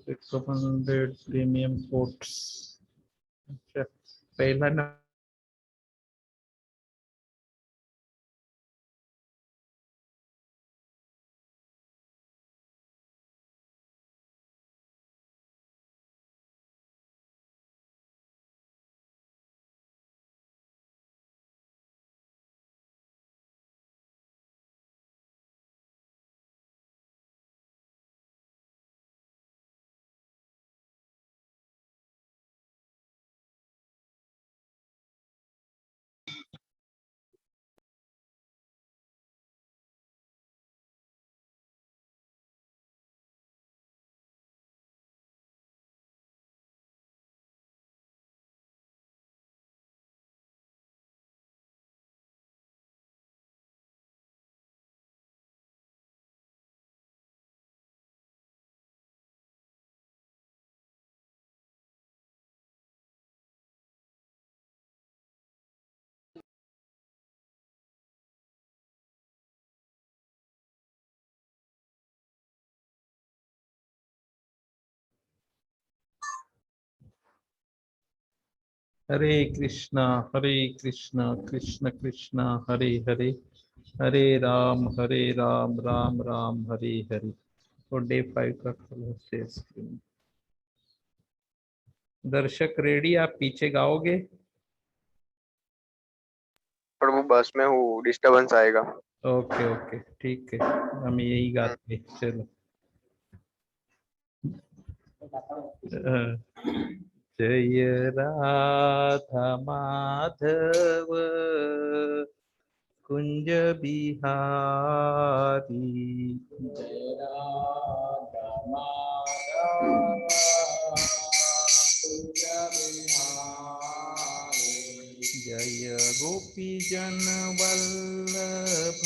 600 premium quotes. अच्छा, पहला ना हरे कृष्णा कृष्ण कृष्ण हरे हरे, हरे राम राम राम हरे हरे। और डे 5 का स्क्रीन। दर्शक रेडी, आप पीछे गाओगे? पर वो बस में हूँ, डिस्टरबेंस आएगा। ओके ओके ठीक है, हम यही गाते हैं। चलो। जय राधा माधव कुंज बिहारी, जय राधा माधव कुंज बिहारी, जय गोपी जन वल्लभ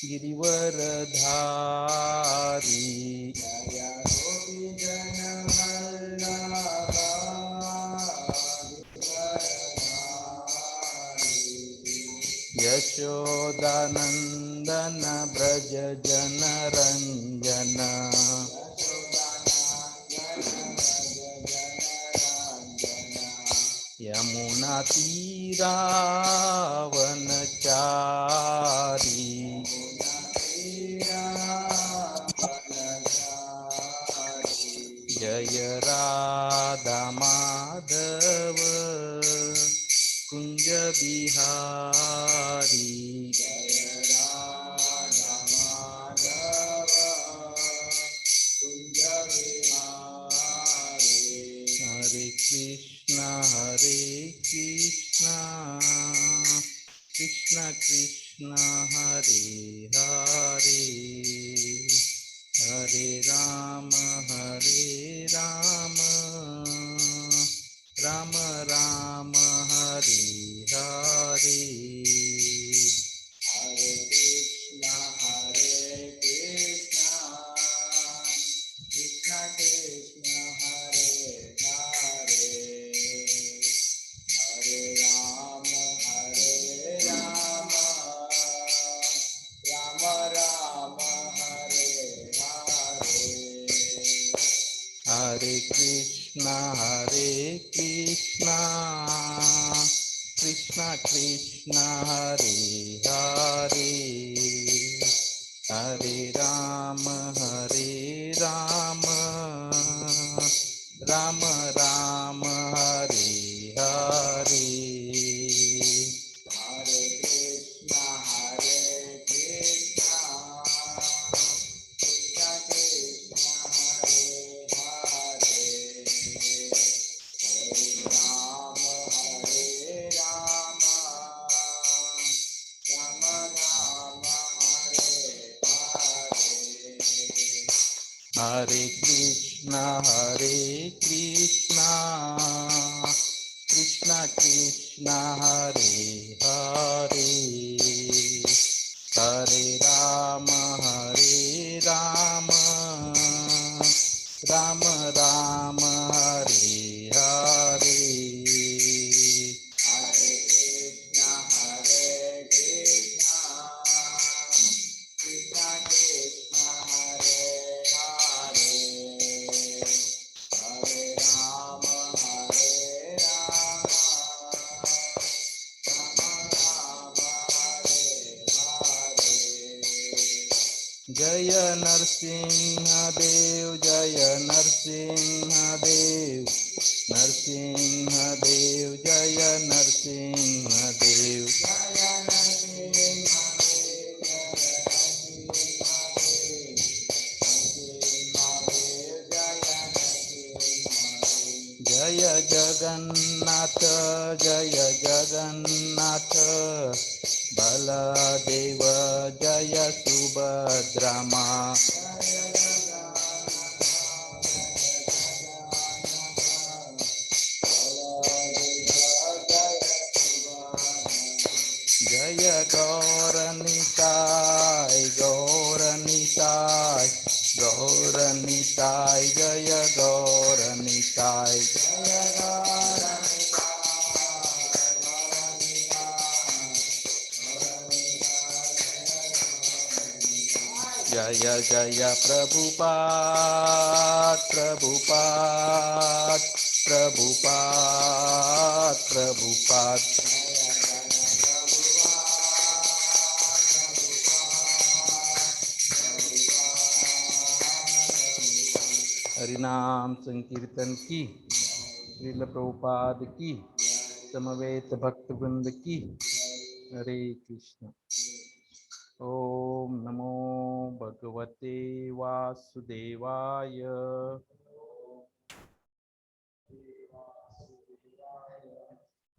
गिरिवरधारी, जय गोपी जन वल्लभ यशोदानंदन ब्रज जन रंजन, यमुना तीरावनचारी, जय राधा माधव कुंज बिहारी, जय राधा माधव कुंज बिहारी। हरे कृष्णा कृष्ण कृष्ण हरे हरे, हरे राम राम राम हरे हरे। हरे कृष्णा कृष्ण कृष्ण हरे हरे, हरे राम राम राम हरे हरे। हरे कृष्णा कृष्ण कृष्ण हरे हरे, हरे राम राम राम हरे हरे। हरे कृष्णा कृष्ण कृष्ण हरे हरे, हरे राम राम राम हरे हरे। हरे कृष्णा कृष्ण कृष्ण हरे हरे, हरे राम राम राम हरे हरे। हरे कृष्णा कृष्ण कृष्ण हरे हरे, जय नरसिंह देव, जय नरसिंह देव, नरसिंह देव, जय नरसिंह देव, जय जगन्नाथ, जय जगन्नाथ, बलदेव जय सुभद्रा माँ, जय गौरनिताय, गौरनिताय, गौरनिताय, जय गौरनिताय, जय जय प्रभुपाद, प्रभुपाद, प्रभुपाद, प्रभुपाद, हरिनाम संकीर्तन की, श्रील प्रभुपाद की, समवेत भक्त वृंद की। हरे कृष्ण। ओम नमो भगवते वासुदेवाय।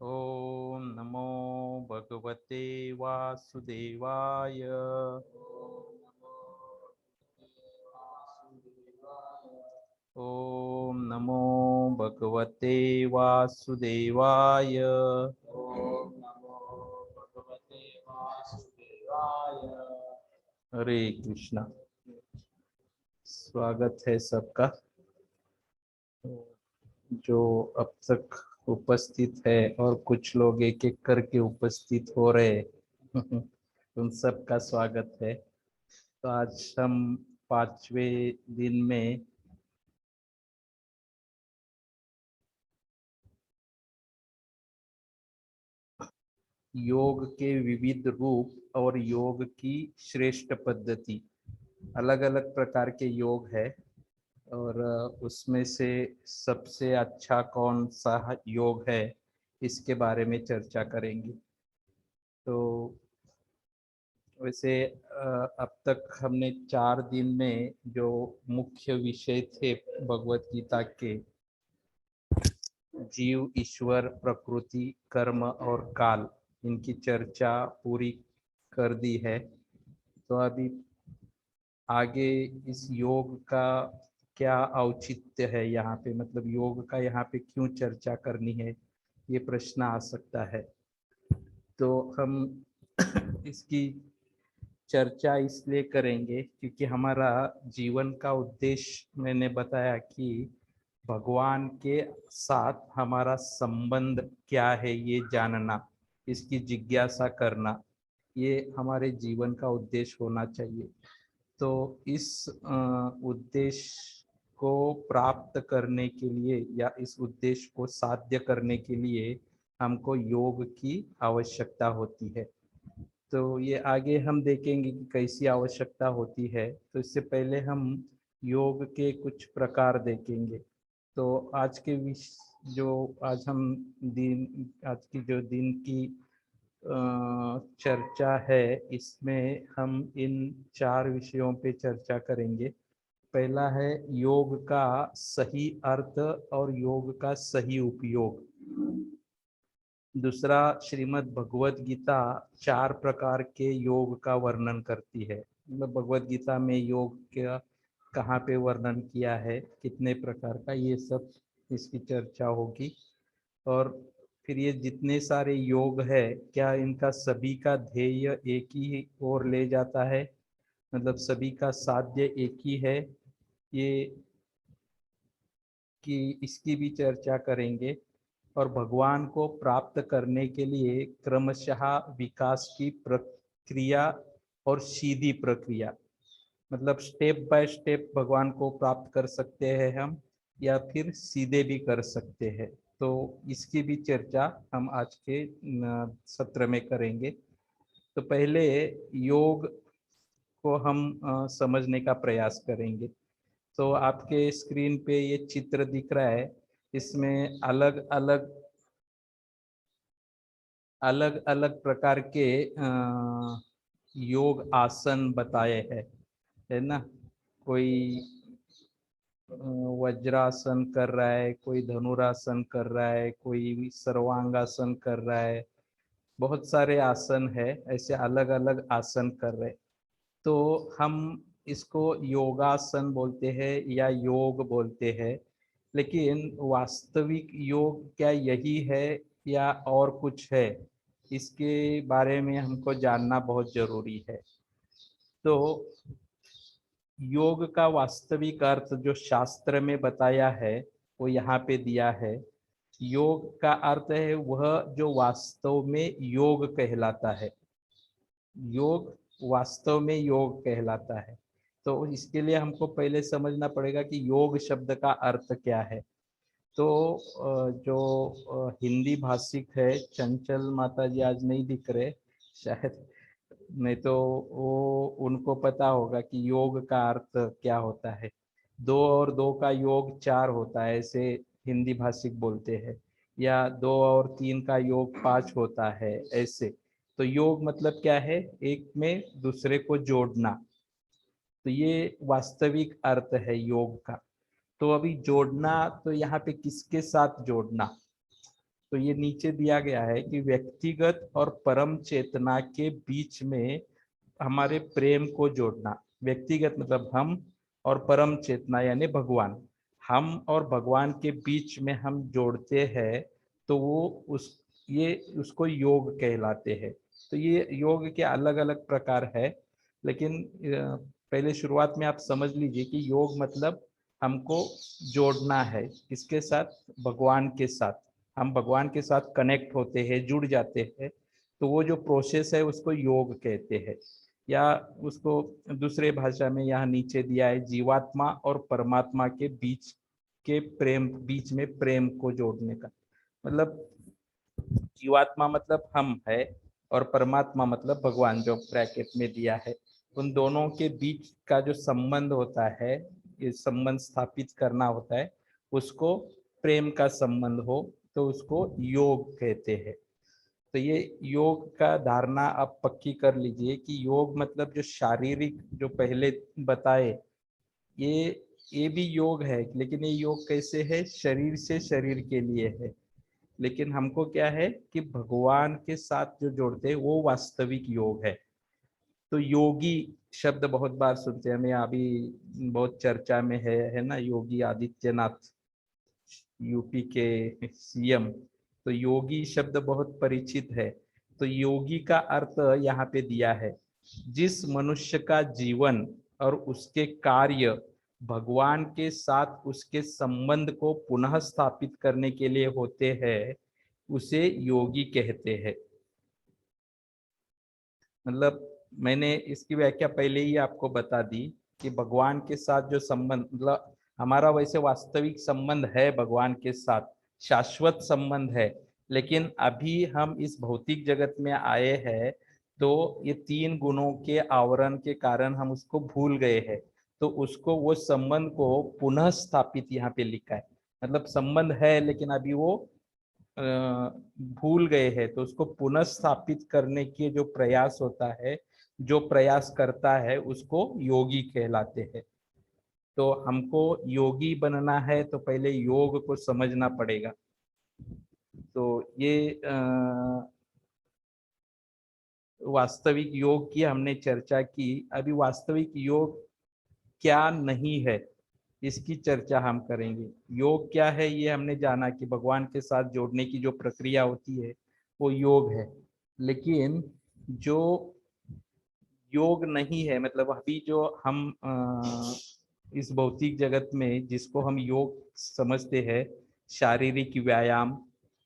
ओम नमो भगवते वासुदेवाय। ओम नमो भगवते वासुदेवाय। ओम नमो भगवते वासुदेवाय। हरे कृष्णा। स्वागत है सबका। जो अब तक उपस्थित है और कुछ लोग एक एक करके उपस्थित हो रहे उन सबका स्वागत है। तो आज हम 5वें दिन में योग के विविध रूप और योग की श्रेष्ठ पद्धति, अलग अलग प्रकार के योग है और उसमें से सबसे अच्छा कौन सा योग है इसके बारे में चर्चा करेंगे। तो वैसे अब तक हमने 4 दिन में जो मुख्य विषय थे भगवत गीता के, जीव, ईश्वर, प्रकृति, कर्म और काल, इनकी चर्चा पूरी कर दी है। तो अभी आगे इस योग का क्या औचित्य है यहाँ पे, मतलब योग का यहाँ पे क्यों चर्चा करनी है, ये प्रश्न आ सकता है। तो हम इसकी चर्चा इसलिए करेंगे क्योंकि हमारा जीवन का उद्देश्य मैंने बताया कि भगवान के साथ हमारा संबंध क्या है ये जानना, इसकी जिज्ञासा करना, ये हमारे जीवन का उद्देश्य होना चाहिए। तो इस उद्देश्य को प्राप्त करने के लिए या इस उद्देश्य को साध्य करने के लिए हमको योग की आवश्यकता होती है। तो ये आगे हम देखेंगे कि कैसी आवश्यकता होती है। तो इससे पहले हम योग के कुछ प्रकार देखेंगे। तो आज के जो आज हम आज की जो दिन की चर्चा है, इसमें हम इन 4 विषयों पे चर्चा करेंगे। पहला है योग का सही अर्थ और योग का सही उपयोग। दूसरा, श्रीमद् भगवत गीता 4 प्रकार के योग का वर्णन करती है। मतलब भगवत गीता में योग का कहाँ पे वर्णन किया है, कितने प्रकार का, ये सब इसकी चर्चा होगी। और फिर ये जितने सारे योग है, क्या इनका सभी का ध्येय एक ही ओर ले जाता है, मतलब सभी का साध्य एक ही है, ये कि इसकी भी चर्चा करेंगे। और भगवान को प्राप्त करने के लिए क्रमशः विकास की प्रक्रिया और सीधी प्रक्रिया, मतलब स्टेप बाय स्टेप भगवान को प्राप्त कर सकते हैं हम, या फिर सीधे भी कर सकते हैं। तो इसकी भी चर्चा हम आज के सत्र में करेंगे। तो पहले योग को हम समझने का प्रयास करेंगे। तो आपके स्क्रीन पे ये चित्र दिख रहा है, इसमें अलग अलग प्रकार के योग आसन बताए हैं, है ना। कोई वज्रासन कर रहा है, कोई धनुरासन कर रहा है, कोई सर्वांगासन कर रहा है, बहुत सारे आसन है, ऐसे अलग अलग आसन कर रहे। तो हम इसको योगासन बोलते हैं या योग बोलते हैं, लेकिन वास्तविक योग क्या यही है या और कुछ है, इसके बारे में हमको जानना बहुत जरूरी है। तो योग का वास्तविक अर्थ जो शास्त्र में बताया है वो यहाँ पे दिया है। योग का अर्थ है वह जो वास्तव में योग कहलाता है। योग वास्तव में योग कहलाता है। तो इसके लिए हमको पहले समझना पड़ेगा कि योग शब्द का अर्थ क्या है। तो जो हिंदी भाषिक है, चंचल माता जी आज नहीं दिख रहे शायद, नहीं तो वो उनको पता होगा कि योग का अर्थ क्या होता है। 2 और 2 का योग 4 होता है, ऐसे हिंदी भाषिक बोलते हैं, या 2 और 3 का योग 5 होता है ऐसे। तो योग मतलब क्या है, एक में दूसरे को जोड़ना। तो ये वास्तविक अर्थ है योग का। तो अभी जोड़ना, तो यहाँ पे किसके साथ जोड़ना, तो ये नीचे दिया गया है कि व्यक्तिगत और परम चेतना के बीच में हमारे प्रेम को जोड़ना। व्यक्तिगत मतलब हम, और परम चेतना यानी भगवान, हम और भगवान के बीच में हम जोड़ते हैं, तो वो ये उसको योग कहलाते हैं। तो ये योग के अलग अलग प्रकार है, लेकिन पहले शुरुआत में आप समझ लीजिए कि योग मतलब हमको जोड़ना है, किसके साथ, भगवान के साथ। हम भगवान के साथ कनेक्ट होते हैं, जुड़ जाते हैं, तो वो जो प्रोसेस है उसको योग कहते हैं। या उसको दूसरे भाषा में यहाँ नीचे दिया है, जीवात्मा और परमात्मा के बीच में प्रेम को जोड़ने का मतलब, जीवात्मा मतलब हम है, और परमात्मा मतलब भगवान, जो ब्रैकेट में दिया है। उन दोनों के बीच का जो संबंध होता है, ये संबंध स्थापित करना होता है, उसको प्रेम का संबंध हो तो उसको योग कहते हैं। तो ये योग का धारणा आप पक्की कर लीजिए कि योग मतलब जो शारीरिक, जो पहले बताए, ये भी योग है, लेकिन ये योग कैसे है, शरीर से शरीर के लिए है। लेकिन हमको क्या है कि भगवान के साथ जो जोड़ते हैं वो वास्तविक योग है। तो योगी शब्द बहुत बार सुनते हैं, हमें अभी बहुत चर्चा में है ना, योगी आदित्यनाथ, यूपी के सीएम। तो योगी शब्द बहुत परिचित है। तो योगी का अर्थ यहाँ पे दिया है, जिस मनुष्य का जीवन और उसके कार्य भगवान के साथ उसके संबंध को पुनः स्थापित करने के लिए होते हैं, उसे योगी कहते हैं। मतलब मैंने इसकी व्याख्या पहले ही आपको बता दी कि भगवान के साथ जो संबंध, मतलब हमारा वैसे वास्तविक संबंध है भगवान के साथ, शाश्वत संबंध है, लेकिन अभी हम इस भौतिक जगत में आए हैं, तो ये 3 गुणों के आवरण के कारण हम उसको भूल गए हैं। तो उसको, वो संबंध को पुनः स्थापित यहाँ पे लिखा है, मतलब संबंध है लेकिन अभी वो भूल गए हैं, तो उसको पुनः स्थापित करने के जो प्रयास होता है, जो प्रयास करता है, उसको योगी कहलाते हैं। तो हमको योगी बनना है तो पहले योग को समझना पड़ेगा। तो ये वास्तविक योग की हमने चर्चा की। अभी वास्तविक योग क्या नहीं है, इसकी चर्चा हम करेंगे। योग क्या है ये हमने जाना कि भगवान के साथ जोड़ने की जो प्रक्रिया होती है वो योग है। लेकिन जो योग नहीं है, मतलब अभी जो हम इस भौतिक जगत में जिसको हम योग समझते हैं, शारीरिक व्यायाम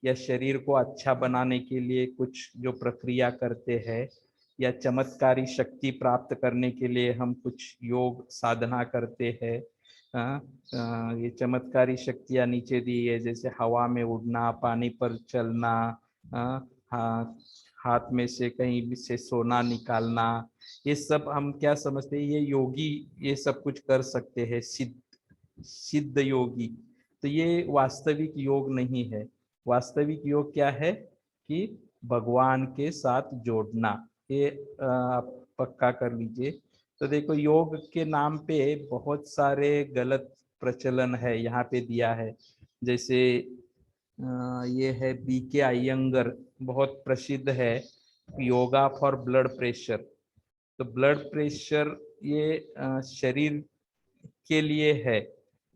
या शरीर को अच्छा बनाने के लिए कुछ जो प्रक्रिया करते हैं, या चमत्कारी शक्ति प्राप्त करने के लिए हम कुछ योग साधना करते हैं। ये चमत्कारी शक्तियाँ नीचे दी है, जैसे हवा में उड़ना, पानी पर चलना, हाँ, हाथ में से कहीं भी से सोना निकालना, ये सब हम क्या समझते हैं, ये योगी ये सब कुछ कर सकते हैं, सिद्ध सिद्ध योगी। तो ये वास्तविक योग नहीं है। वास्तविक योग क्या है कि भगवान के साथ जोड़ना। ये आप पक्का कर लीजिए। तो देखो, योग के नाम पे बहुत सारे गलत प्रचलन है यहाँ पे दिया है। जैसे ये है BK अयंगर, बहुत प्रसिद्ध है, योगा फॉर ब्लड प्रेशर। तो ब्लड प्रेशर ये शरीर के लिए है,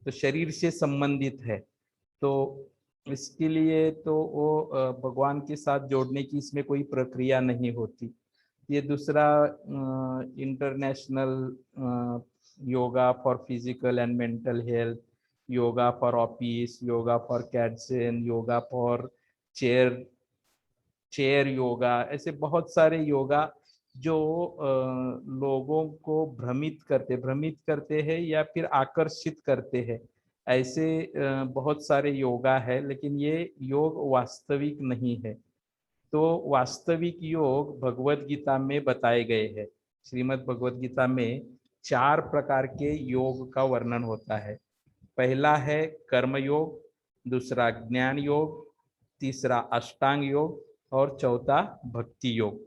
तो शरीर से संबंधित है। तो इसके लिए तो वो भगवान के साथ जोड़ने की इसमें कोई प्रक्रिया नहीं होती। ये दूसरा international yoga for physical and mental health, yoga for office, yoga for कैटसन, yoga for chair chair yoga, ऐसे बहुत सारे योगा जो लोगों को भ्रमित करते हैं या फिर आकर्षित करते हैं। ऐसे बहुत सारे योगा है, लेकिन ये योग वास्तविक नहीं है। तो वास्तविक योग भगवत गीता में बताए गए हैं। श्रीमद् भगवत गीता में 4 प्रकार के योग का वर्णन होता है। पहला है कर्म योग, दूसरा ज्ञान योग, तीसरा अष्टांग योग और चौथा भक्ति योग।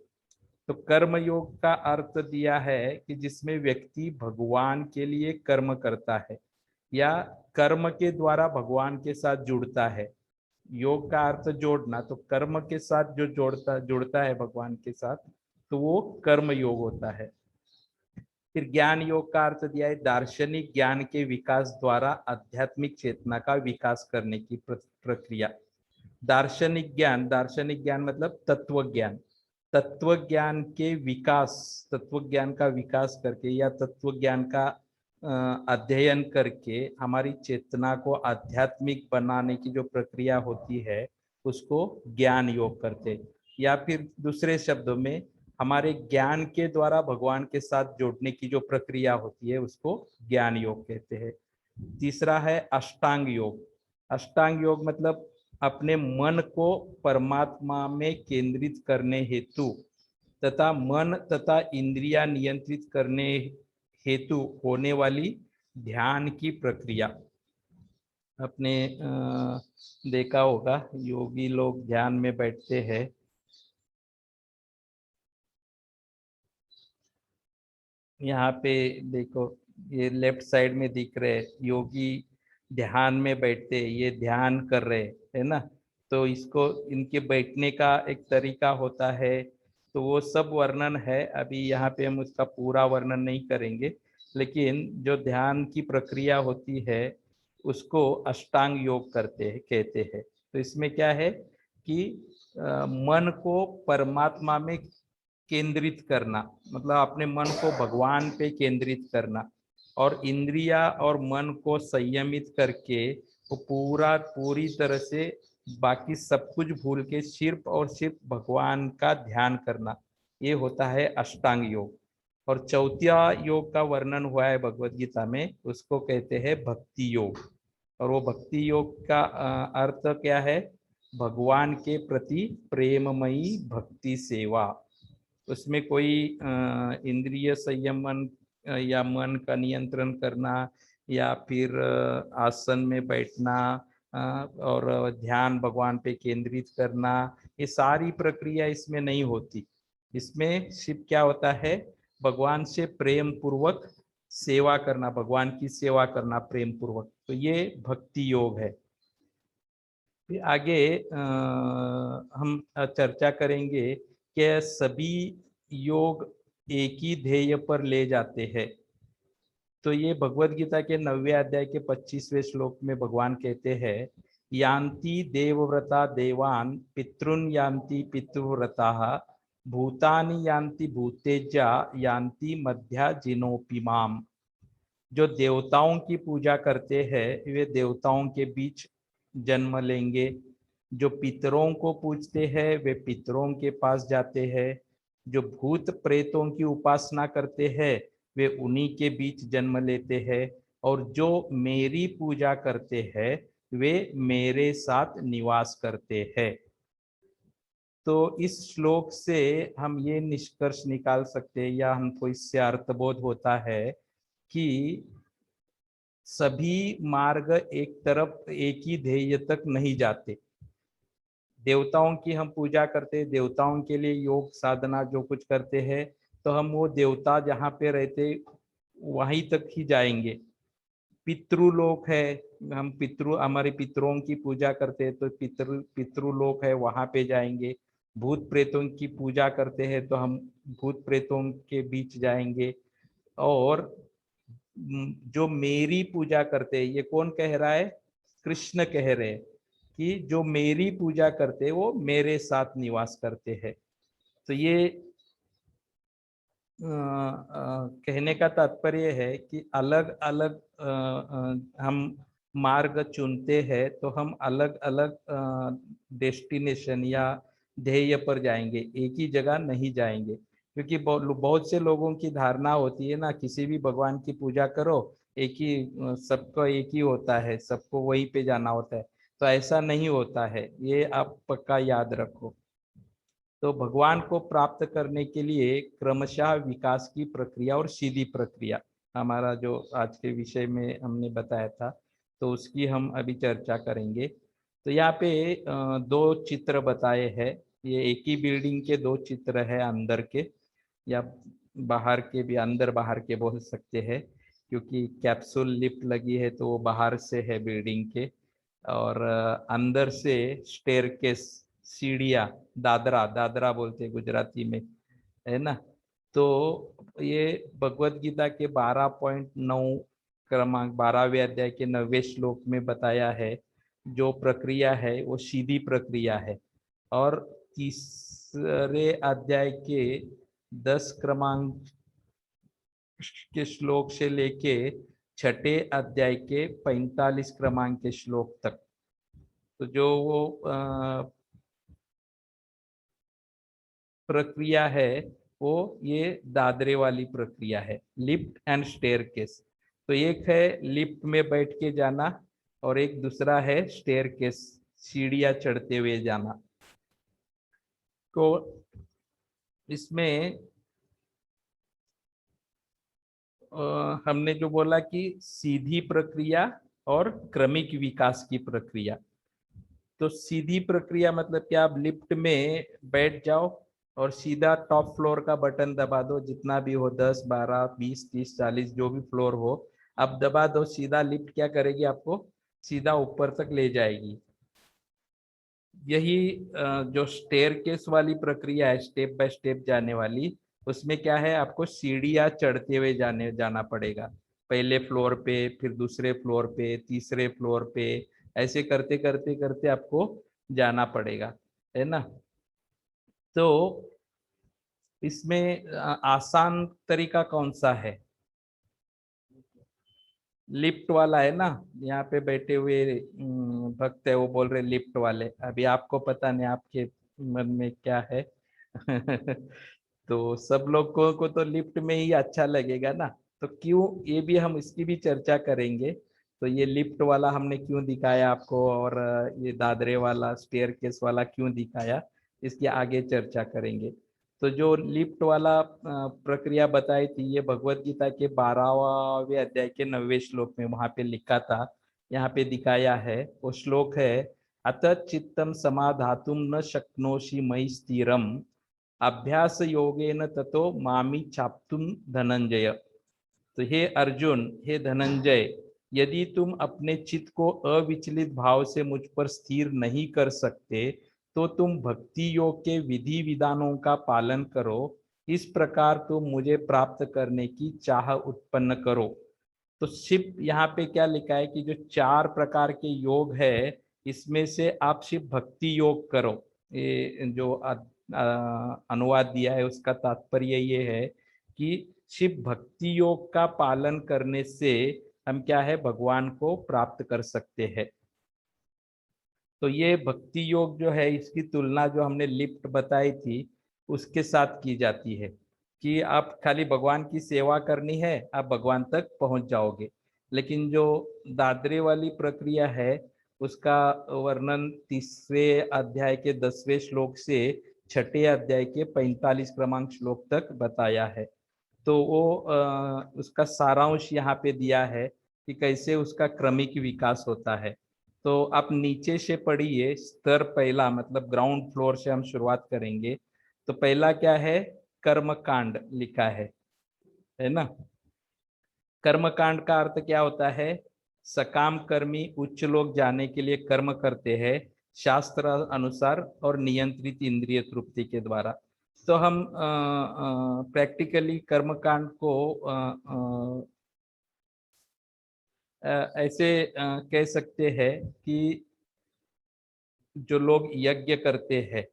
तो कर्म योग का अर्थ दिया है कि जिसमें व्यक्ति भगवान के लिए कर्म करता है या कर्म के द्वारा भगवान के साथ जुड़ता है। योग का अर्थ जोड़ना, तो कर्म के साथ जो जुड़ता है भगवान के साथ, तो वो कर्म योग होता है। फिर ज्ञान योग का अर्थ दिया है दार्शनिक ज्ञान के विकास द्वारा आध्यात्मिक चेतना का विकास करने की प्रक्रिया। दार्शनिक ज्ञान मतलब तत्व ज्ञान। तत्व ज्ञान के विकास, तत्व ज्ञान का विकास करके या तत्व ज्ञान का अध्ययन करके हमारी चेतना को आध्यात्मिक बनाने की जो प्रक्रिया होती है, उसको ज्ञान योग करते। या फिर दूसरे शब्दों में, हमारे ज्ञान के द्वारा भगवान के साथ जोड़ने की जो प्रक्रिया होती है, उसको ज्ञान योग कहते हैं। तीसरा है अष्टांग योग। अष्टांग योग मतलब अपने मन को परमात्मा में केंद्रित करने हेतु तथा मन तथा इंद्रिया नियंत्रित करने हेतु होने वाली ध्यान की प्रक्रिया। अपने देखा होगा, योगी लोग ध्यान में बैठते हैं, यहाँ पे देखो, ये लेफ्ट साइड में दिख रहे योगी ध्यान में बैठते, ये ध्यान कर रहे है ना। तो इसको, इनके बैठने का एक तरीका होता है। तो वो सब वर्णन है, अभी यहाँ पे हम उसका पूरा वर्णन नहीं करेंगे। लेकिन जो ध्यान की प्रक्रिया होती है, उसको अष्टांग योग कहते हैं। तो इसमें क्या है कि मन को परमात्मा में केंद्रित करना, मतलब अपने मन को भगवान पे केंद्रित करना, और इंद्रिया और मन को संयमित करके वो पूरी तरह से बाकी सब कुछ भूल के सिर्फ और सिर्फ भगवान का ध्यान करना, ये होता है अष्टांग योग। और चौथा योग का वर्णन हुआ है भगवत गीता में, उसको कहते हैं भक्ति योग। और वो भक्ति योग का अर्थ क्या है? भगवान के प्रति प्रेममयी भक्ति सेवा। उसमें कोई इंद्रिय संयमन या मन का नियंत्रण करना या फिर आसन में बैठना और ध्यान भगवान पे केंद्रित करना, ये सारी प्रक्रिया इसमें नहीं होती। इसमें सिर्फ क्या होता है, भगवान से प्रेम पूर्वक सेवा करना, भगवान की सेवा करना प्रेम पूर्वक। तो ये भक्ति योग है। फिर आगे हम चर्चा करेंगे कि सभी योग एक ही ध्येय पर ले जाते हैं। तो ये भगवत गीता के 9वें अध्याय के 25वें श्लोक में भगवान कहते हैं, यान्ति देवव्रता देवान पितृन यान्ति पितृव्रताः भूतानि यान्ति भूतेजा यान्ति मध्या जिनोपिमाम। जो देवताओं की पूजा करते हैं वे देवताओं के बीच जन्म लेंगे, जो पितरों को पूजते हैं वे पितरों के पास जाते हैं, जो भूत प्रेतों की उपासना करते हैं वे उन्हीं के बीच जन्म लेते हैं, और जो मेरी पूजा करते हैं वे मेरे साथ निवास करते हैं। तो इस श्लोक से हम ये निष्कर्ष निकाल सकते हैं या हमको इससे अर्थबोध होता है कि सभी मार्ग एक तरफ एक ही ध्येय तक नहीं जाते। देवताओं की हम पूजा करते हैं, देवताओं के लिए योग साधना जो कुछ करते हैं, तो हम वो देवता जहाँ पे रहते वहीं तक ही जाएंगे। पितृलोक है, हम हमारे पितरों की पूजा करते हैं तो पितृलोक है, वहां पे जाएंगे। भूत प्रेतों की पूजा करते हैं तो हम भूत प्रेतों के बीच जाएंगे। और जो मेरी पूजा करते हैं, ये कौन कह रहा है? कृष्ण कह रहे हैं कि जो मेरी पूजा करते हैं वो मेरे साथ निवास करते हैं। तो ये कहने का तात्पर्य है कि अलग अलग हम मार्ग चुनते हैं तो हम अलग अलग डेस्टिनेशन या ध्येय पर जाएंगे, एक ही जगह नहीं जाएंगे। क्योंकि बहुत से लोगों की धारणा होती है ना, किसी भी भगवान की पूजा करो, एक ही सबको एक ही होता है, सबको वहीं पे जाना होता है। तो ऐसा नहीं होता है, ये आप पक्का याद रखो। तो भगवान को प्राप्त करने के लिए क्रमशः विकास की प्रक्रिया और सीधी प्रक्रिया, हमारा जो आज के विषय में हमने बताया था, तो उसकी हम अभी चर्चा करेंगे। तो यहाँ पे दो चित्र बताए हैं। ये एक ही बिल्डिंग के दो चित्र है, अंदर के या बाहर के भी, अंदर बाहर के बोल सकते हैं, क्योंकि कैप्सूल लिफ्ट लगी है तो वो बाहर से है बिल्डिंग के। और अंदर से स्टेयरकेस, सीढ़ियाँ, दादरा दादरा बोलते हैं गुजराती में, है ना। तो ये भगवत गीता के 12.9 क्रमांक 12वें अध्याय के 9वें श्लोक में बताया है। जो प्रक्रिया है वो सीधी प्रक्रिया है। और तीसरे अध्याय के 10 क्रमांक के श्लोक से लेके छठे अध्याय के 45 क्रमांक के श्लोक तक, तो जो वो प्रक्रिया है वो ये दादरे वाली प्रक्रिया है, लिफ्ट एंड स्टेयरकेस। तो एक है लिफ्ट में बैठ के जाना और एक दूसरा है स्टेयरकेस, सीढ़ियाँ चढ़ते हुए जाना। तो इसमें हमने जो बोला कि सीधी प्रक्रिया और क्रमिक विकास की प्रक्रिया। तो सीधी प्रक्रिया मतलब कि आप लिफ्ट में बैठ जाओ और सीधा टॉप फ्लोर का बटन दबा दो, जितना भी हो 10, 12, 20, 30, 40 जो भी फ्लोर हो, आप दबा दो, सीधा लिफ्ट क्या करेगी? आपको सीधा ऊपर तक ले जाएगी। यही जो स्टेयरकेस वाली प्रक्रिया है, स्टेप बाय स्टेप जाने वाली, उसमें क्या है? आपको सीढ़ियाँ चढ़ते हुए जाना पड़ेगा। पहले फ्लोर पे, फिर दूसरे फ्लोर पे, तीसरे फ्लोर पे, ऐसे करते करते करते आपको जाना पड़ेगा, है ना। तो इसमें आसान तरीका कौन सा है? लिफ्ट वाला है ना। यहाँ पे बैठे हुए भक्त है, वो बोल रहे लिफ्ट वाले। अभी आपको पता नहीं आपके मन में क्या है। तो सब लोगों को तो लिफ्ट में ही अच्छा लगेगा ना। तो क्यों, ये भी हम इसकी भी चर्चा करेंगे। तो ये लिफ्ट वाला हमने क्यों दिखाया आपको, और ये दादरे वाला स्टेयरकेस वाला क्यों दिखाया, इसकी आगे चर्चा करेंगे। तो जो लिफ्ट वाला प्रक्रिया बताई थी, ये भगवत गीता के 12वें अध्याय के 9वें श्लोक में वहां पे लिखा था, यहाँ पे दिखाया है। वो श्लोक है, अत चित्तम समाधातुम न शक्नोषि मयि स्थिरम अभ्यास योगेन ततो मामी चाप्तुम धनंजय। तो हे अर्जुन, हे धनंजय, यदि तुम अपने चित्त को अविचलित भाव से मुझ पर स्थिर नहीं कर सकते तो तुम भक्ति योग के विधि विधानों का पालन करो। इस प्रकार तुम मुझे प्राप्त करने की चाह उत्पन्न करो। तो शिव यहाँ पे क्या लिखा है कि जो 4 प्रकार के योग है, इसमें से आप शिव भक्ति योग करो। ये जो अनुवाद दिया है उसका तात्पर्य ये है कि शिव भक्ति योग का पालन करने से हम क्या है, भगवान को प्राप्त कर सकते हैं। तो ये भक्ति योग जो है, इसकी तुलना जो हमने लिफ्ट बताई थी उसके साथ की जाती है कि आप खाली भगवान की सेवा करनी है, आप भगवान तक पहुंच जाओगे। लेकिन जो दादरे वाली प्रक्रिया है उसका वर्णन तीसरे अध्याय के 10वें श्लोक से छठे अध्याय के 45 क्रमांक श्लोक तक बताया है। तो वो उसका सारांश यहाँ पे दिया है कि कैसे उसका क्रमिक विकास होता है। तो आप नीचे से पढ़िए, स्तर पहला मतलब ग्राउंड फ्लोर से हम शुरुआत करेंगे। तो पहला क्या है, कर्मकांड लिखा है ना। कर्मकांड का अर्थ क्या होता है, सकाम कर्मी उच्च लोग जाने के लिए कर्म करते हैं शास्त्र अनुसार और नियंत्रित इंद्रिय तृप्ति के द्वारा। तो हम प्रैक्टिकली कर्मकांड को ऐसे कह सकते हैं कि जो लोग यज्ञ करते हैं,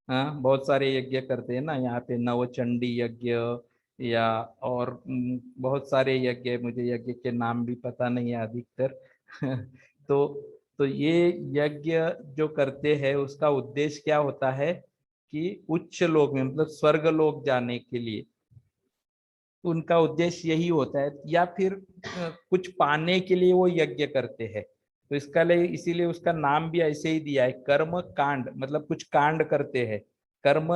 हाँ बहुत सारे यज्ञ करते हैं ना, यहाँ पे नवचंडी यज्ञ या और बहुत सारे यज्ञ, मुझे यज्ञ के नाम भी पता नहीं है अधिकतर तो तो ये यज्ञ जो करते हैं उसका उद्देश्य क्या होता है कि उच्च लोक में मतलब स्वर्ग लोक जाने के लिए उनका उद्देश्य यही होता है, या फिर कुछ पाने के लिए वो यज्ञ करते हैं। तो इसका लिए इसीलिए उसका नाम भी ऐसे ही दिया है, कर्म कांड, मतलब कुछ कांड करते हैं, कर्म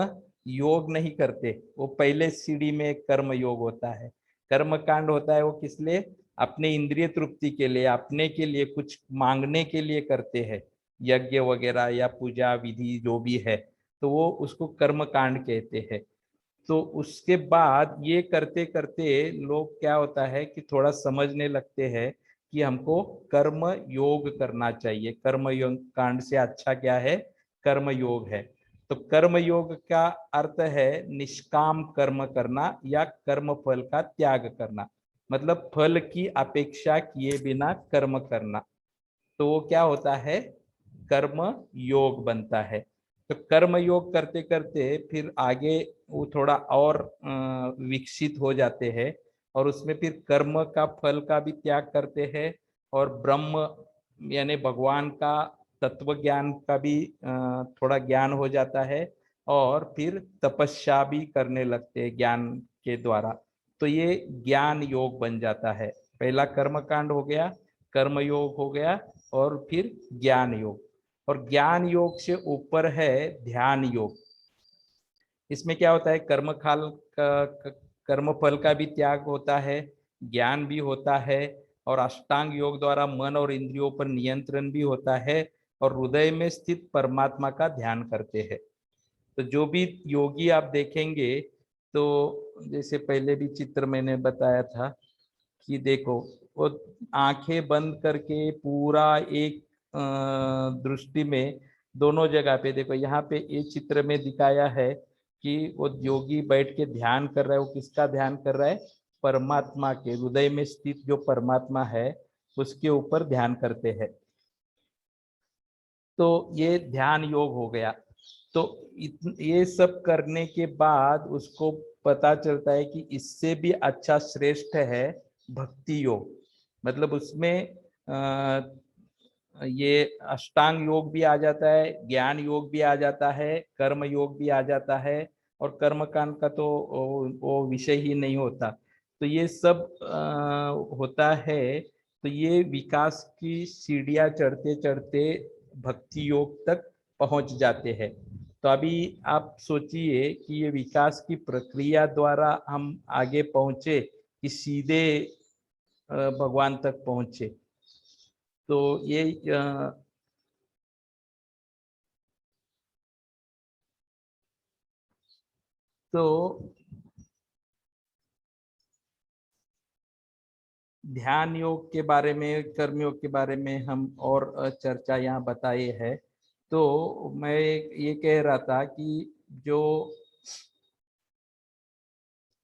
योग नहीं करते। वो पहले सीढ़ी में एक कर्म योग होता है, कर्म कांड होता है वो किस लिए, अपने इंद्रिय तृप्ति के लिए, अपने के लिए कुछ मांगने के लिए करते हैं, यज्ञ वगैरह या पूजा विधि जो भी है, तो वो उसको कर्म कांड कहते हैं। तो उसके बाद ये करते करते लोग क्या होता है कि थोड़ा समझने लगते हैं कि हमको कर्म योग करना चाहिए, कर्म योग कांड से अच्छा क्या है, कर्म योग है। तो कर्म योग का अर्थ है निष्काम कर्म करना या कर्म फल का त्याग करना, मतलब फल की अपेक्षा किए बिना कर्म करना। तो वो क्या होता है, कर्म योग बनता है। तो कर्म योग करते करते फिर आगे वो थोड़ा और विकसित हो जाते हैं, और उसमें फिर कर्म का फल का भी त्याग करते हैं, और ब्रह्म यानी भगवान का तत्व ज्ञान का भी थोड़ा ज्ञान हो जाता है, और फिर तपस्या भी करने लगते हैं ज्ञान के द्वारा। तो ये ज्ञान योग बन जाता है। पहला कर्म कांड हो गया, कर्म योग हो गया, और फिर ज्ञान योग। और ज्ञान योग से ऊपर है ध्यान योग। इसमें क्या होता है, कर्म फल का भी त्याग होता है, ज्ञान भी होता है, और अष्टांग योग द्वारा मन और इंद्रियों पर नियंत्रण भी होता है, और हृदय में स्थित परमात्मा का ध्यान करते हैं। तो जो भी योगी आप देखेंगे, तो जैसे पहले भी चित्र मैंने बताया था कि देखो, वो आंखें बंद करके पूरा एक दृष्टि में दोनों जगह पे देखो, यहाँ पे एक चित्र में दिखाया है कि वो योगी बैठ के ध्यान कर रहा है। वो किसका ध्यान कर रहा है, परमात्मा के, हृदय में स्थित जो परमात्मा है उसके ऊपर ध्यान करते हैं। तो ये ध्यान योग हो गया। तो ये सब करने के बाद उसको पता चलता है कि इससे भी अच्छा श्रेष्ठ है भक्ति योग। मतलब उसमें ये अष्टांग योग भी आ जाता है, ज्ञान योग भी आ जाता है, कर्म योग भी आ जाता है, और कर्म कांड का तो वो विषय ही नहीं होता। तो ये सब होता है। तो ये विकास की सीढ़ियां चढ़ते चढ़ते भक्ति योग तक पहुंच जाते हैं। तो अभी आप सोचिए कि ये विकास की प्रक्रिया द्वारा हम आगे पहुंचे कि सीधे भगवान तक पहुंचे। तो ये तो ध्यान योग के बारे में, कर्म योग के बारे में हम और चर्चा यहाँ बताए है। तो मैं ये कह रहा था कि जो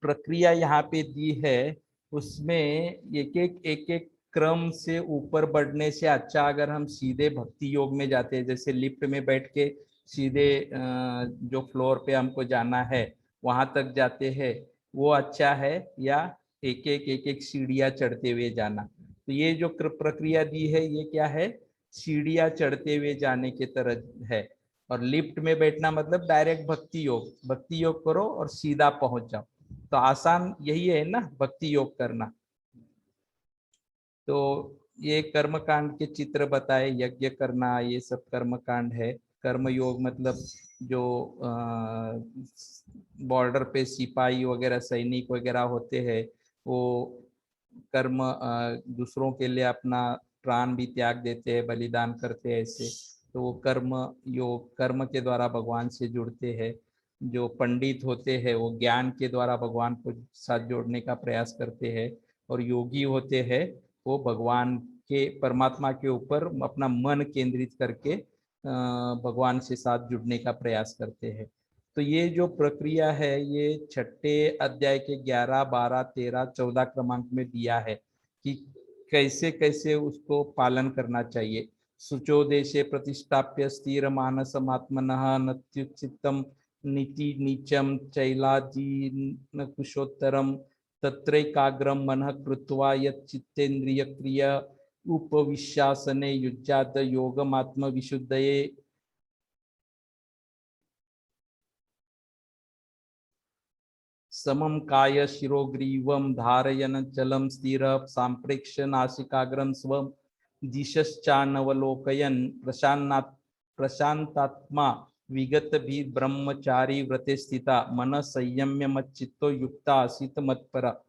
प्रक्रिया यहाँ पे दी है उसमें एक एक क्रम से ऊपर बढ़ने से अच्छा अगर हम सीधे भक्ति योग में जाते हैं, जैसे लिफ्ट में बैठ के सीधे जो फ्लोर पे हमको जाना है वहां तक जाते हैं, वो अच्छा है, या एक एक सीढ़ियाँ चढ़ते हुए जाना। तो ये जो प्रक्रिया दी है ये क्या है, सीढ़ियाँ चढ़ते हुए जाने की तरह है। और लिफ्ट में बैठना मतलब डायरेक्ट भक्ति योग करो और सीधा पहुंच जाओ। तो आसान यही है ना, भक्ति योग करना। तो ये कर्म कांड के चित्र बताए, यज्ञ करना, ये सब कर्म कांड है। कर्म योग मतलब जो बॉर्डर पे सिपाही वगैरह सैनिक वगैरह होते हैं, वो कर्म दूसरों के लिए अपना प्राण भी त्याग देते हैं, बलिदान करते हैं ऐसे। तो वो कर्म योग, कर्म के द्वारा भगवान से जुड़ते हैं। जो पंडित होते हैं वो ज्ञान के द्वारा भगवान को साथ जोड़ने का प्रयास करते हैं, और योगी होते हैं वो भगवान के, परमात्मा के ऊपर अपना मन केंद्रित करके भगवान से साथ जुड़ने का प्रयास करते हैं। तो ये जो प्रक्रिया है ये छठे अध्याय के 11, 12, 13, 14 क्रमांक में दिया है कि कैसे कैसे उसको पालन करना चाहिए। शुचो देशे प्रतिष्ठाप्य स्थिर मानसमात्मनः नत्युचितम नीति नीचम चैलाजीन कुशोत्तरम तत्रैकाग्रम मनः कृत्वा यच्चित्तेन्द्रिय क्रिया उपविश्यासने युज्यात योगमात्म विशुद्धये समम काय शिरोग्रीवम धारयन चलम स्थिर सांप्रेक्ष्य नासिकाग्रम स्वम दिशश्चानवलोकयन प्रशांतात्मा विगत भी ब्रह्मचारी व्रते स्थिता मन संयम्य मच्चित्तो युक्ता आसित मत्परा।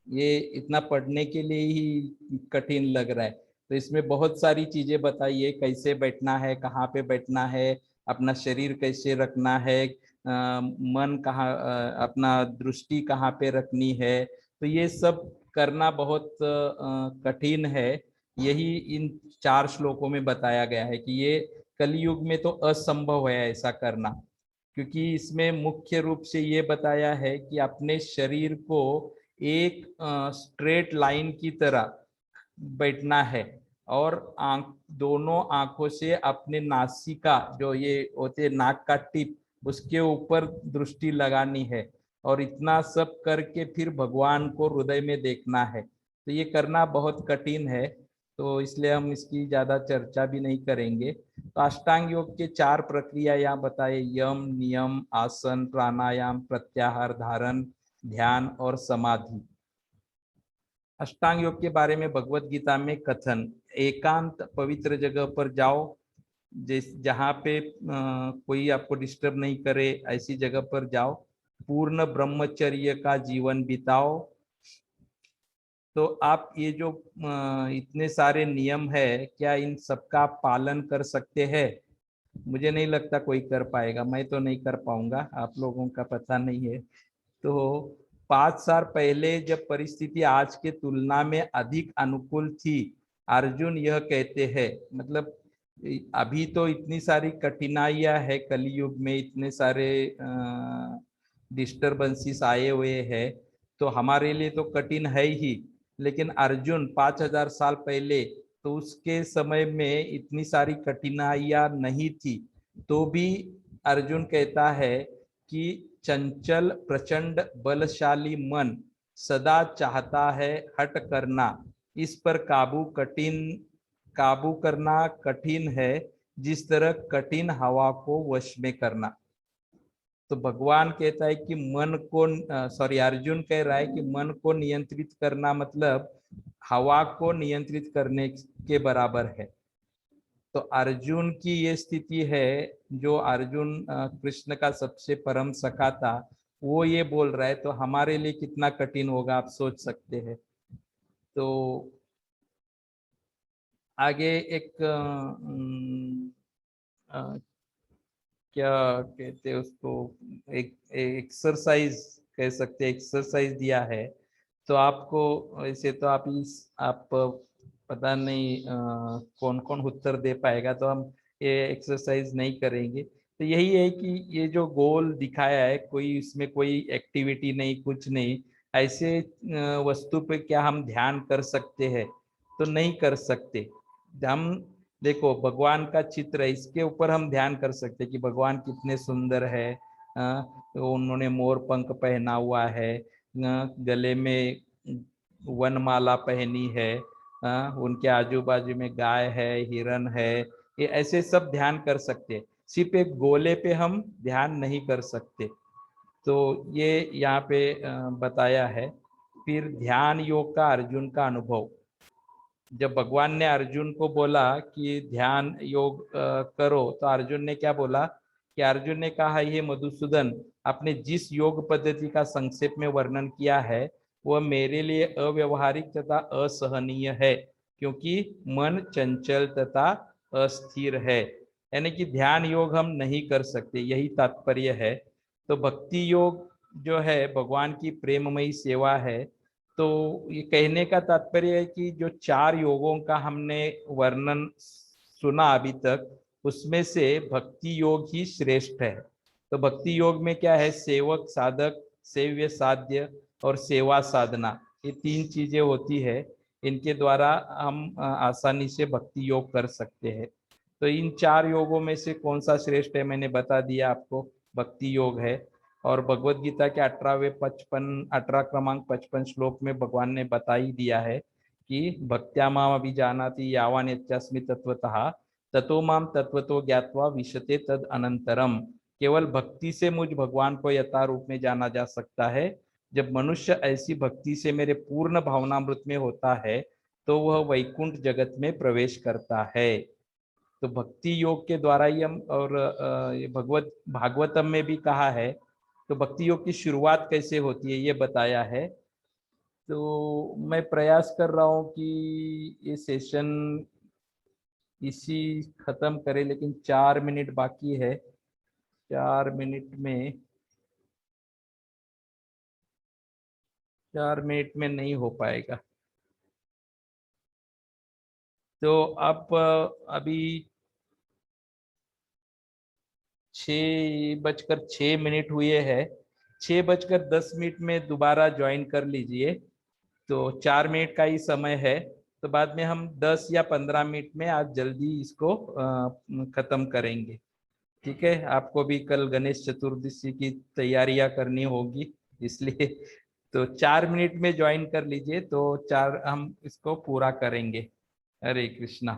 ये इतना पढ़ने के लिए ही कठिन लग रहा है। तो इसमें बहुत सारी चीजें बताई है, कैसे बैठना है, कहाँ पे बैठना है, अपना शरीर कैसे रखना है, मन कहाँ, अपना दृष्टि कहाँ पे रखनी है। तो ये सब करना बहुत कठिन है। यही इन 4 श्लोकों में बताया गया है कि ये कलयुग में तो असंभव है ऐसा करना, क्योंकि इसमें मुख्य रूप से ये बताया है कि अपने शरीर को एक स्ट्रेट लाइन की तरह बैठना है, और दोनों आंखों से अपने नासिका, जो ये होते नाक का टिप, उसके ऊपर दृष्टि लगानी है, और इतना सब करके फिर भगवान को हृदय में देखना है। तो ये करना बहुत कठिन है, तो इसलिए हम इसकी ज्यादा चर्चा भी नहीं करेंगे। तो अष्टांग योग के 4 प्रक्रिया यहाँ बताए, यम, नियम, आसन, प्राणायाम, प्रत्याहार, धारण, ध्यान और समाधि। अष्टांग योग के बारे में भगवत गीता में कथन, एकांत पवित्र जगह पर जाओ, जहाँ पे कोई आपको डिस्टर्ब नहीं करे, ऐसी जगह पर जाओ, पूर्ण ब्रह्मचर्य का जीवन बिताओ। तो आप ये जो इतने सारे नियम है, क्या इन सबका पालन कर सकते हैं? मुझे नहीं लगता कोई कर पाएगा, मैं तो नहीं कर पाऊंगा, आप लोगों का पता नहीं है। तो 5 साल पहले जब परिस्थिति आज के तुलना में अधिक अनुकूल थी, अर्जुन यह कहते हैं, मतलब अभी तो इतनी सारी कठिनाइयां है, कलयुग में इतने सारे डिस्टर्बेंसेस आए हुए हैं, तो हमारे लिए तो कठिन है ही। लेकिन अर्जुन 5000 साल पहले, तो उसके समय में इतनी सारी कठिनाइयां नहीं थी, तो भी अर्जुन कहता है कि चंचल प्रचंड बलशाली मन सदा चाहता है हट करना, इस पर काबू करना कठिन है, जिस तरह कठिन हवा को वश में करना। तो भगवान कहता है कि मन को, अर्जुन कह रहा है कि मन को नियंत्रित करना मतलब हवा को नियंत्रित करने के बराबर है। तो अर्जुन की ये स्थिति है, जो अर्जुन कृष्ण का सबसे परम सखा था, वो ये बोल रहा है, तो हमारे लिए कितना कठिन होगा आप सोच सकते हैं। तो आगे एक क्या कहते हैं उसको, एक एक्सरसाइज कह सकते हैं, एक्सरसाइज दिया है। तो आपको वैसे तो आप पता नहीं कौन कौन उत्तर दे पाएगा, तो हम ये एक्सरसाइज नहीं करेंगे। तो यही है कि ये जो गोल दिखाया है, कोई इसमें कोई एक्टिविटी नहीं, कुछ नहीं, ऐसे वस्तु पे क्या हम ध्यान कर सकते हैं? तो नहीं कर सकते। हम देखो भगवान का चित्र है, इसके ऊपर हम ध्यान कर सकते हैं कि भगवान कितने सुंदर है। तो उन्होंने मोर पंख पहना हुआ है, गले में वनमाला पहनी है, उनके आजू बाजू में गाय है, हिरन है, ये ऐसे सब ध्यान कर सकते हैं। सिर्फ एक गोले पे हम ध्यान नहीं कर सकते। तो ये यहाँ पे बताया है। फिर ध्यान योग का अर्जुन का अनुभव, जब भगवान ने अर्जुन को बोला कि ध्यान योग करो, तो अर्जुन ने क्या बोला कि अर्जुन ने कहा, ये मधुसूदन, आपने जिस योग पद्धति का संक्षेप में वर्णन किया है वह मेरे लिए अव्यवहारिक तथा असहनीय है, क्योंकि मन चंचल तथा अस्थिर है। यानी कि ध्यान योग हम नहीं कर सकते, यही तात्पर्य है। तो भक्ति योग जो है भगवान की प्रेममयी सेवा है। तो ये कहने का तात्पर्य है कि जो 4 योगों का हमने वर्णन सुना अभी तक, उसमें से भक्ति योग ही श्रेष्ठ है। तो भक्ति योग में क्या है, सेवक, साधक, सेव्य, साध्य और सेवा साधना, ये 3 चीजें होती है। इनके द्वारा हम आसानी से भक्ति योग कर सकते हैं। तो इन 4 योगों में से कौन सा श्रेष्ठ है मैंने बता दिया आपको, भक्ति योग है। और भगवत गीता के 18 क्रमांक 55 श्लोक में भगवान ने बता ही दिया है कि भक्त्या माम अभिजानाति यावान यच्चास्मि तत्वतः ततो माम तत्वतो ज्ञात्वा विशते तद अनंतरम। केवल भक्ति से मुझ भगवान को यथा रूप में जाना जा सकता है। जब मनुष्य ऐसी भक्ति से मेरे पूर्ण भावनामृत में होता है तो वह वैकुंठ जगत में प्रवेश करता है। तो भक्ति योग के द्वारा ही हम, और ये भगवत भागवतम में भी कहा है। तो भक्ति योग की शुरुआत कैसे होती है ये बताया है। तो मैं प्रयास कर रहा हूँ कि ये सेशन इसी खत्म करें, लेकिन 4 मिनट बाकी है। 4 मिनट में नहीं हो पाएगा। तो अब अभी 6:06 हुए हैं। 6:10 में दोबारा ज्वाइन कर लीजिए। तो 4 मिनट का ही समय है। तो बाद में हम 10 या 15 मिनट में आज जल्दी इसको खत्म करेंगे। ठीक है, आपको भी कल गणेश चतुर्दशी की तैयारियां करनी होगी, इसलिए तो 4 मिनट में ज्वाइन कर लीजिए, तो 4 हम इसको पूरा करेंगे। हरे कृष्णा।